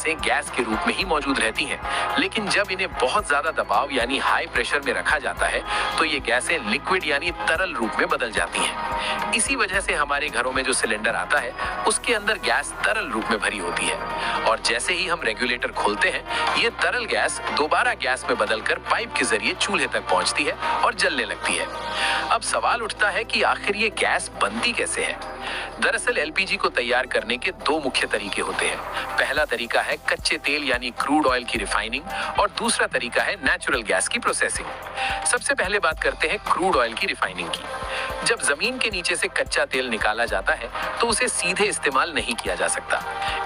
गैसें गैस के रूप में ही मौजूद रहती हैं, लेकिन जब इन्हें बहुत ज्यादा दबाव यानी हाई प्रेशर में रखा जाता है तो ये गैसें लिक्विड यानी तरल रूप में बदल जाती हैं। इसी वजह से हमारे घरों में जो सिलेंडर आता है उसके अंदर गैस तरल रूप में भरी होती है, और जैसे ही हम रेगुलेटर खोलते हैं ये तरल गैस दोबारा गैस में बदलकर पाइप के जरिए चूल्हे तक पहुंचती है और जलने लगती है। अब सवाल उठता है कि आखिर ये गैस बनती कैसे है। दरअसल एलपीजी को तैयार करने के दो मुख्य तरीके होते हैं। पहला तरीका है कच्चे तेल यानी क्रूड ऑयल की रिफाइनिंग और दूसरा तरीका है नेचुरल गैस की प्रोसेसिंग। सबसे पहले बात करते हैं क्रूड ऑयल की रिफाइनिंग की। जब जमीन के नीचे से कच्चा तेल निकाला जाता है तो उसे सीधे इस्तेमाल नहीं किया जा सकता,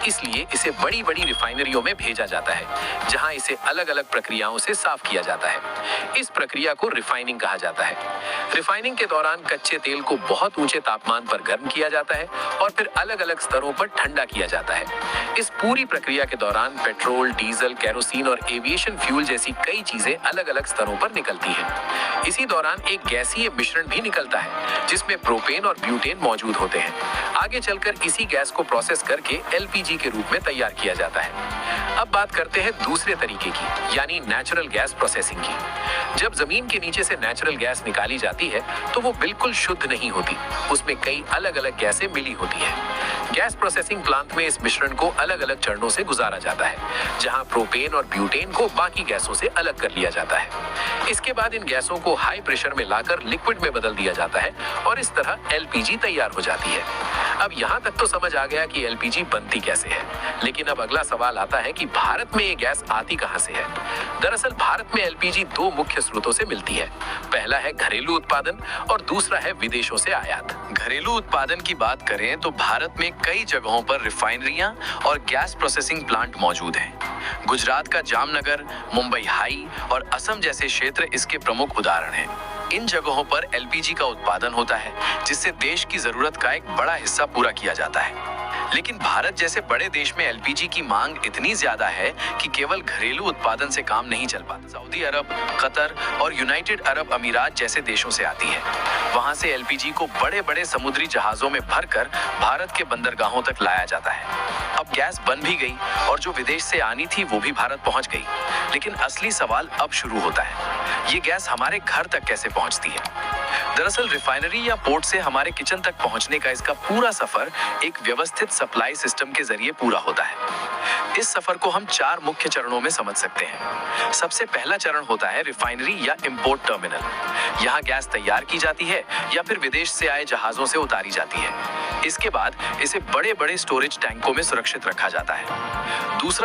इसलिए इसे बड़ी बड़ी रिफाइनरियों में भेजा जाता है जहां इसे अलग अलग प्रक्रियाओं से साफ किया जाता है। इस प्रक्रिया को रिफाइनिंग कहा जाता है। रिफाइनिंग के दौरान कच्चे तेल को बहुत ऊंचे तापमान पर गर्म किया जाता है और फिर अलग अलग स्तरों पर ठंडा किया जाता है। इस पूरी प्रक्रिया के दौरान पेट्रोल, डीजल, केरोसिन और एविएशन फ्यूल जैसी कई चीजें अलग अलग स्तरों पर निकलती हैं। इसी दौरान एक गैसीय मिश्रण भी निकलता है जिसमें प्रोपेन और ब्यूटेन मौजूद होते हैं। आगे चलकर इसी गैस को प्रोसेस करके एलपीजी के रूप में तैयार किया जाता है। अब बात करते हैं दूसरे तरीके की यानी नेचुरल गैस प्रोसेसिंग की। जब जमीन के नीचे से नेचुरल गैस निकाली जाती है तो वो बिल्कुल शुद्ध नहीं होती, उसमें कई अलग अलग गैसें मिली होती हैं। गैस प्रोसेसिंग प्लांट में इस मिश्रण को अलग अलग चरणों से गुजारा जाता है, जहां प्रोपेन और ब्यूटेन को बाकी गैसों से अलग कर लिया जाता है। इसके बाद इन गैसों को हाई प्रेशर में लाकर लिक्विड में बदल दिया जाता है और इस तरह एलपीजी तैयार हो जाती है। अब यहाँ तक तो समझ आ गया कि एलपीजी बनती कैसे है, लेकिन अब अगला सवाल आता है कि भारत में ये गैस आती कहाँ से है। दरअसल भारत में एलपीजी दो मुख्य स्रोतों से मिलती है। पहला है घरेलू उत्पादन और दूसरा है विदेशों से आयात। घरेलू उत्पादन की बात करें तो भारत में कई जगहों पर रिफाइनरियां और गैस प्रोसेसिंग प्लांट मौजूद हैं। गुजरात का जामनगर, मुंबई हाई और असम जैसे क्षेत्र इसके प्रमुख उदाहरण हैं। इन जगहों पर एलपीजी का उत्पादन होता है जिससे देश की जरूरत का एक बड़ा हिस्सा पूरा किया जाता है। लेकिन भारत जैसे बड़े देश में एलपीजी की मांग इतनी ज्यादा है कि केवल घरेलू उत्पादन से काम नहीं चल पाता। सऊदी अरब, कतर और यूनाइटेड अरब अमीरात जैसे देशों से आती है। वहां से एलपीजी को बड़े बड़े समुद्री जहाजों में भरकर भारत के बंदरगाहों तक लाया जाता है। अब गैस बन भी गई और जो विदेश से आनी थी वो भी भारत पहुंच गई, लेकिन असली सवाल अब शुरू होता है, ये गैस हमारे घर तक कैसे पहुंचती है। दरअसल रिफाइनरी या पोर्ट से हमारे किचन तक पहुंचने का इसका पूरा सफर एक व्यवस्थित सप्लाई सिस्टम के जरिए पूरा होता है। इस सफर को हम 4 मुख्य चरणों में समझ सकते हैं। सबसे पहला चरण होता है रिफाइनरी या इंपोर्ट टर्मिनल। यहाँ गैस तैयार की जाती है या फिर विदेश से आए जहाजों से उतारी जाती है। इसके बाद इसे बड़े बड़े स्टोरेज टैंकों में सुरक्षित रखा जाता है। दूसरा